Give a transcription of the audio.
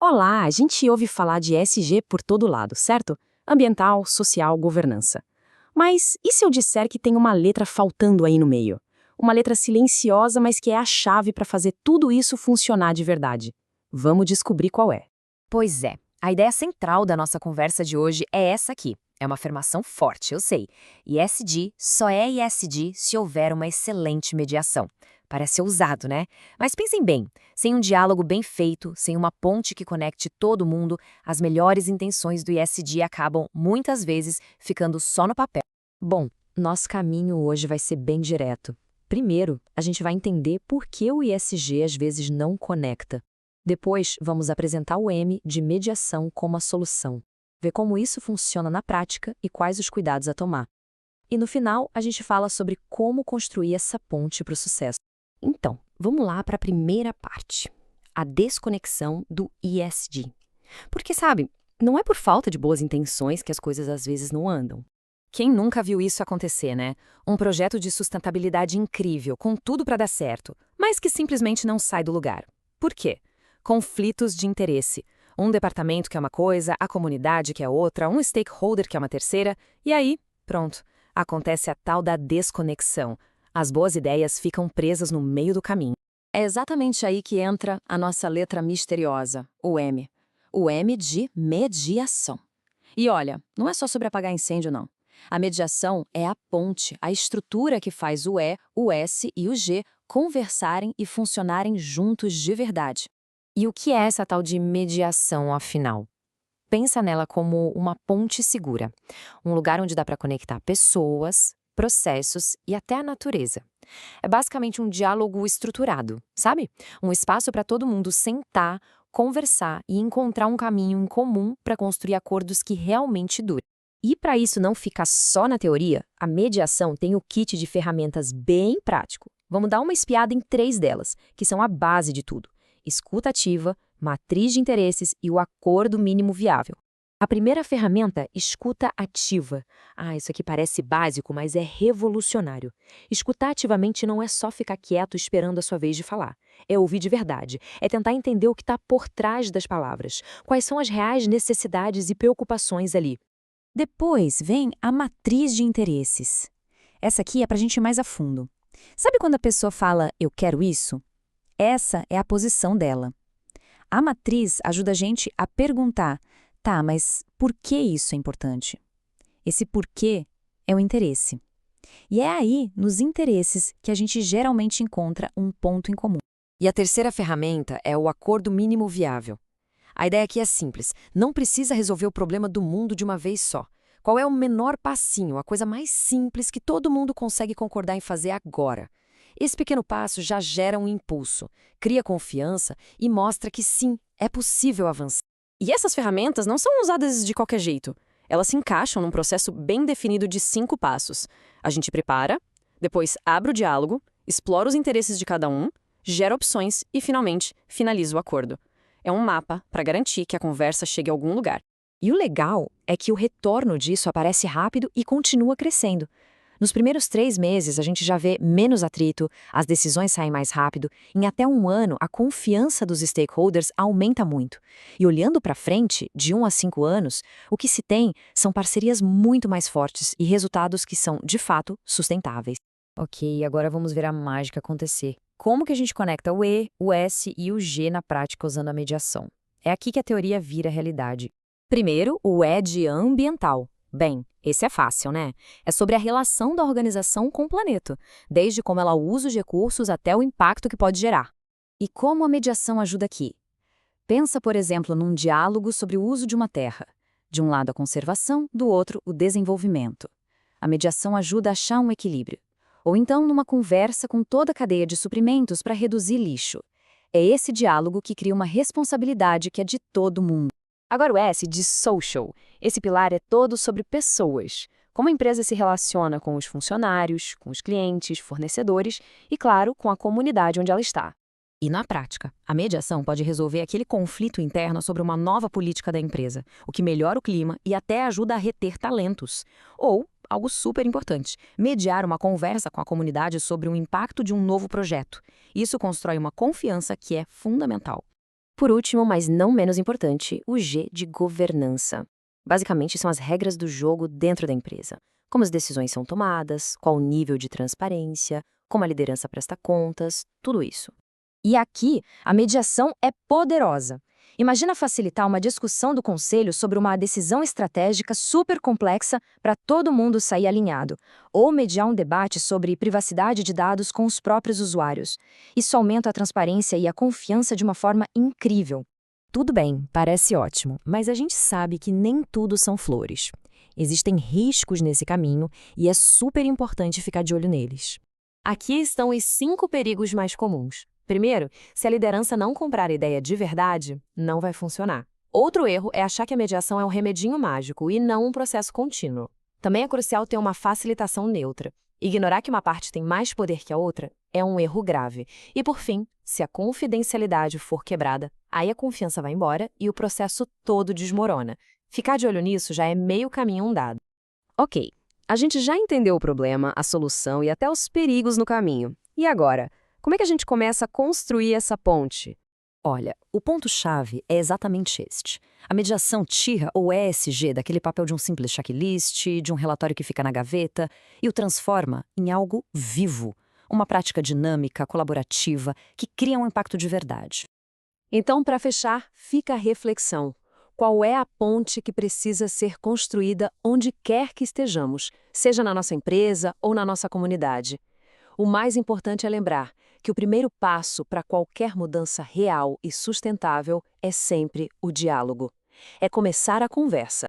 Olá, a gente ouve falar de ESG por todo lado, certo? Ambiental, social, governança. Mas e se eu disser que tem uma letra faltando aí no meio? Uma letra silenciosa, mas que é a chave para fazer tudo isso funcionar de verdade. Vamos descobrir qual é. Pois é, a ideia central da nossa conversa de hoje é essa aqui. É uma afirmação forte, eu sei. ESG só é ESG se houver uma excelente mediação. Parece ousado, né? Mas pensem bem, sem um diálogo bem feito, sem uma ponte que conecte todo mundo, as melhores intenções do ESG acabam, muitas vezes, ficando só no papel. Bom, nosso caminho hoje vai ser bem direto. Primeiro, a gente vai entender por que o ESG às vezes não conecta. Depois, vamos apresentar o M de mediação como a solução, ver como isso funciona na prática e quais os cuidados a tomar. E no final, a gente fala sobre como construir essa ponte para o sucesso. Então, vamos lá para a primeira parte, a desconexão do ESG. Porque, sabe, não é por falta de boas intenções que as coisas às vezes não andam. Quem nunca viu isso acontecer, né? Um projeto de sustentabilidade incrível, com tudo para dar certo, mas que simplesmente não sai do lugar. Por quê? Conflitos de interesse. Um departamento quer uma coisa, a comunidade quer outra, um stakeholder quer uma terceira, e aí, pronto, acontece a tal da desconexão. As boas ideias ficam presas no meio do caminho. É exatamente aí que entra a nossa letra misteriosa, o M. O M de mediação. E olha, não é só sobre apagar incêndio, não. A mediação é a ponte, a estrutura que faz o E, o S e o G conversarem e funcionarem juntos de verdade. E o que é essa tal de mediação, afinal? Pensa nela como uma ponte segura, um lugar onde dá para conectar pessoas, processos e até a natureza. É basicamente um diálogo estruturado, sabe? Um espaço para todo mundo sentar, conversar e encontrar um caminho em comum para construir acordos que realmente durem. E para isso não ficar só na teoria, a mediação tem o kit de ferramentas bem prático. Vamos dar uma espiada em 3 delas, que são a base de tudo: escuta ativa, matriz de interesses e o acordo mínimo viável. A primeira ferramenta, escuta ativa. Isso aqui parece básico, mas é revolucionário. Escutar ativamente não é só ficar quieto esperando a sua vez de falar. É ouvir de verdade. É tentar entender o que está por trás das palavras. Quais são as reais necessidades e preocupações ali. Depois vem a matriz de interesses. Essa aqui é para a gente ir mais a fundo. Sabe quando a pessoa fala, eu quero isso? Essa é a posição dela. A matriz ajuda a gente a perguntar, tá, mas por que isso é importante? Esse porquê é o interesse. E é aí, nos interesses, que a gente geralmente encontra um ponto em comum. E a terceira ferramenta é o acordo mínimo viável. A ideia aqui é simples, não precisa resolver o problema do mundo de uma vez só. Qual é o menor passinho, a coisa mais simples que todo mundo consegue concordar em fazer agora? Esse pequeno passo já gera um impulso, cria confiança e mostra que sim, é possível avançar. E essas ferramentas não são usadas de qualquer jeito. Elas se encaixam num processo bem definido de 5 passos. A gente prepara, depois abre o diálogo, explora os interesses de cada um, gera opções e, finalmente, finaliza o acordo. É um mapa para garantir que a conversa chegue a algum lugar. E o legal é que o retorno disso aparece rápido e continua crescendo. Nos primeiros 3 meses, a gente já vê menos atrito, as decisões saem mais rápido, em até 1 ano, a confiança dos stakeholders aumenta muito. E olhando para frente, de 1 a 5 anos, o que se tem são parcerias muito mais fortes e resultados que são, de fato, sustentáveis. Ok, agora vamos ver a mágica acontecer. Como que a gente conecta o E, o S e o G na prática usando a mediação? É aqui que a teoria vira realidade. Primeiro, o E de ambiental. Bem, esse é fácil, né? É sobre a relação da organização com o planeta, desde como ela usa os recursos até o impacto que pode gerar. E como a mediação ajuda aqui? Pensa, por exemplo, num diálogo sobre o uso de uma terra. De um lado a conservação, do outro o desenvolvimento. A mediação ajuda a achar um equilíbrio. Ou então numa conversa com toda a cadeia de suprimentos para reduzir lixo. É esse diálogo que cria uma responsabilidade que é de todo mundo. Agora o S de social. Esse pilar é todo sobre pessoas. Como a empresa se relaciona com os funcionários, com os clientes, fornecedores e, claro, com a comunidade onde ela está. E na prática, a mediação pode resolver aquele conflito interno sobre uma nova política da empresa, o que melhora o clima e até ajuda a reter talentos. Ou, algo super importante, mediar uma conversa com a comunidade sobre o impacto de um novo projeto. Isso constrói uma confiança que é fundamental. Por último, mas não menos importante, o G de governança. Basicamente, são as regras do jogo dentro da empresa. Como as decisões são tomadas, qual o nível de transparência, como a liderança presta contas, tudo isso. E aqui, a mediação é poderosa. Imagina facilitar uma discussão do conselho sobre uma decisão estratégica super complexa para todo mundo sair alinhado, ou mediar um debate sobre privacidade de dados com os próprios usuários. Isso aumenta a transparência e a confiança de uma forma incrível. Tudo bem, parece ótimo, mas a gente sabe que nem tudo são flores. Existem riscos nesse caminho e é super importante ficar de olho neles. Aqui estão os 5 perigos mais comuns. Primeiro, se a liderança não comprar a ideia de verdade, não vai funcionar. Outro erro é achar que a mediação é um remedinho mágico e não um processo contínuo. Também é crucial ter uma facilitação neutra. Ignorar que uma parte tem mais poder que a outra é um erro grave. E, por fim, se a confidencialidade for quebrada, aí a confiança vai embora e o processo todo desmorona. Ficar de olho nisso já é meio caminho andado. Ok, a gente já entendeu o problema, a solução e até os perigos no caminho. E agora? Como é que a gente começa a construir essa ponte? Olha, o ponto-chave é exatamente este. A mediação tira o ESG daquele papel de um simples checklist, de um relatório que fica na gaveta, e o transforma em algo vivo, uma prática dinâmica, colaborativa, que cria um impacto de verdade. Então, para fechar, fica a reflexão. Qual é a ponte que precisa ser construída onde quer que estejamos, seja na nossa empresa ou na nossa comunidade? O mais importante é lembrar que o primeiro passo para qualquer mudança real e sustentável é sempre o diálogo. É começar a conversa.